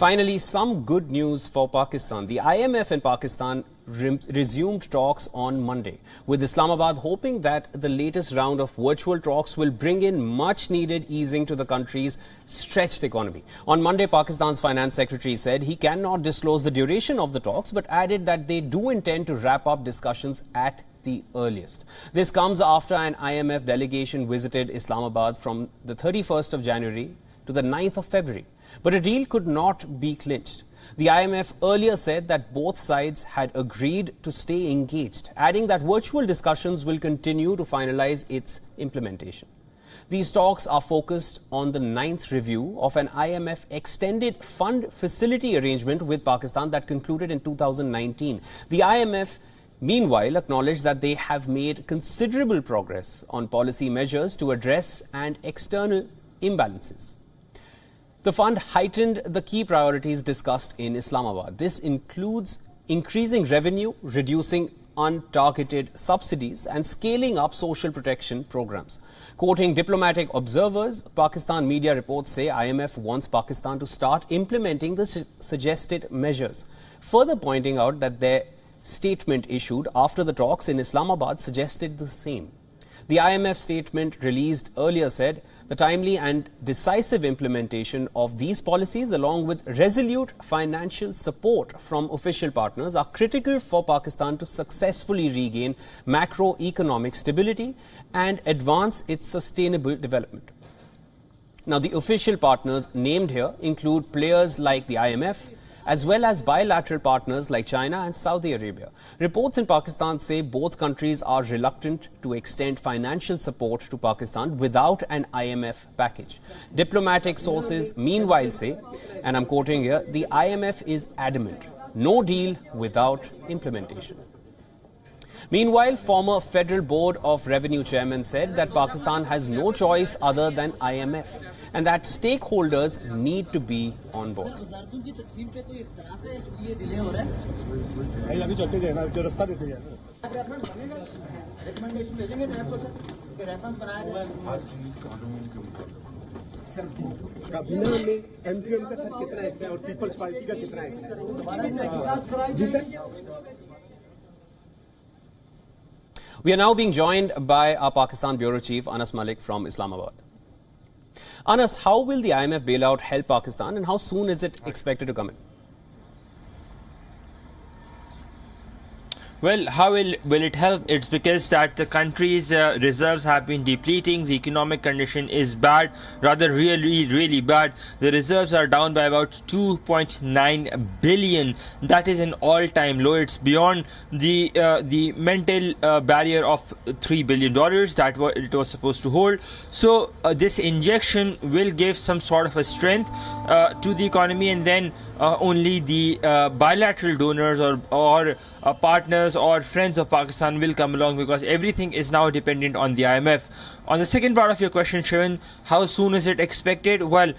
Finally, some good news for Pakistan. The IMF and Pakistan resumed talks on Monday, with Islamabad hoping that the latest round of virtual talks will bring in much-needed easing to the country's stretched economy. On Monday, Pakistan's finance secretary said he cannot disclose the duration of the talks, but added that they do intend to wrap up discussions at the earliest. This comes after an IMF delegation visited Islamabad from the 31st of January to the 9th of February. But a deal could not be clinched. The IMF earlier said that both sides had agreed to stay engaged, adding that virtual discussions will continue to finalize its implementation. These talks are focused on the 9th review of an IMF extended fund facility arrangement with Pakistan that concluded in 2019. The IMF meanwhile acknowledged that they have made considerable progress on policy measures to address external imbalances. The fund heightened the key priorities discussed in Islamabad. This includes increasing revenue, reducing untargeted subsidies and scaling up social protection programs. Quoting diplomatic observers, Pakistan media reports say IMF wants Pakistan to start implementing the suggested measures, further pointing out that their statement issued after the talks in Islamabad suggested the same. The IMF statement released earlier said the timely and decisive implementation of these policies, along with resolute financial support from official partners, are critical for Pakistan to successfully regain macroeconomic stability and advance its sustainable development. Now, the official partners named here include players like the IMF, as well as bilateral partners like China and Saudi Arabia. Reports in Pakistan say both countries are reluctant to extend financial support to Pakistan without an IMF package. Diplomatic sources meanwhile say, and I'm quoting here, the IMF is adamant, no deal without implementation. Meanwhile, former Federal Board of Revenue Chairman said that Pakistan has no choice other than IMF and that stakeholders need to be on board. We are now being joined by our Pakistan Bureau Chief, Anas Malik from Islamabad. Anas, how will the IMF bailout help Pakistan and how soon is it expected to come in? Well, how will it help? It's because that the country's reserves have been depleting. The economic condition is bad, rather really bad. The reserves are down by about 2.9 billion. That is an all-time low. It's beyond the mental barrier of $3 billion that it was supposed to hold. So this injection will give some sort of a strength to the economy, and then only the bilateral donors or partners or friends of Pakistan will come along, because everything is now dependent on the IMF. On the second part of your question, Shivan, how soon is it expected? Well,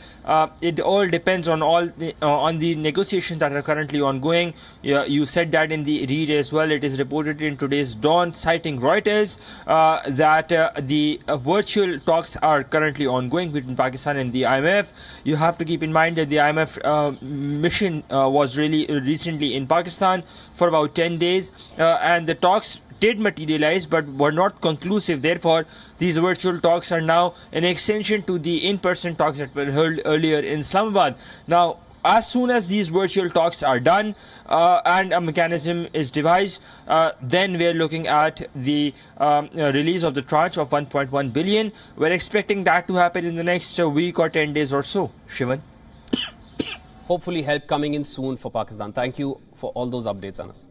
it all depends on on the negotiations that are currently ongoing. You said that in the read as well. It is reported in today's Dawn, citing Reuters, that the virtual talks are currently ongoing between Pakistan and the IMF. You have to keep in mind that the IMF mission was really recently in Pakistan for about 10 days, and the talks did materialize but were not conclusive. Therefore, these virtual talks are now an extension to the in-person talks that were held earlier in Islamabad. Now, as soon as these virtual talks are done and a mechanism is devised, then we're looking at the release of the tranche of 1.1 billion. We're expecting that to happen in the next week or 10 days or so. Shivan. Hopefully help coming in soon for Pakistan. Thank you for all those updates, Anas.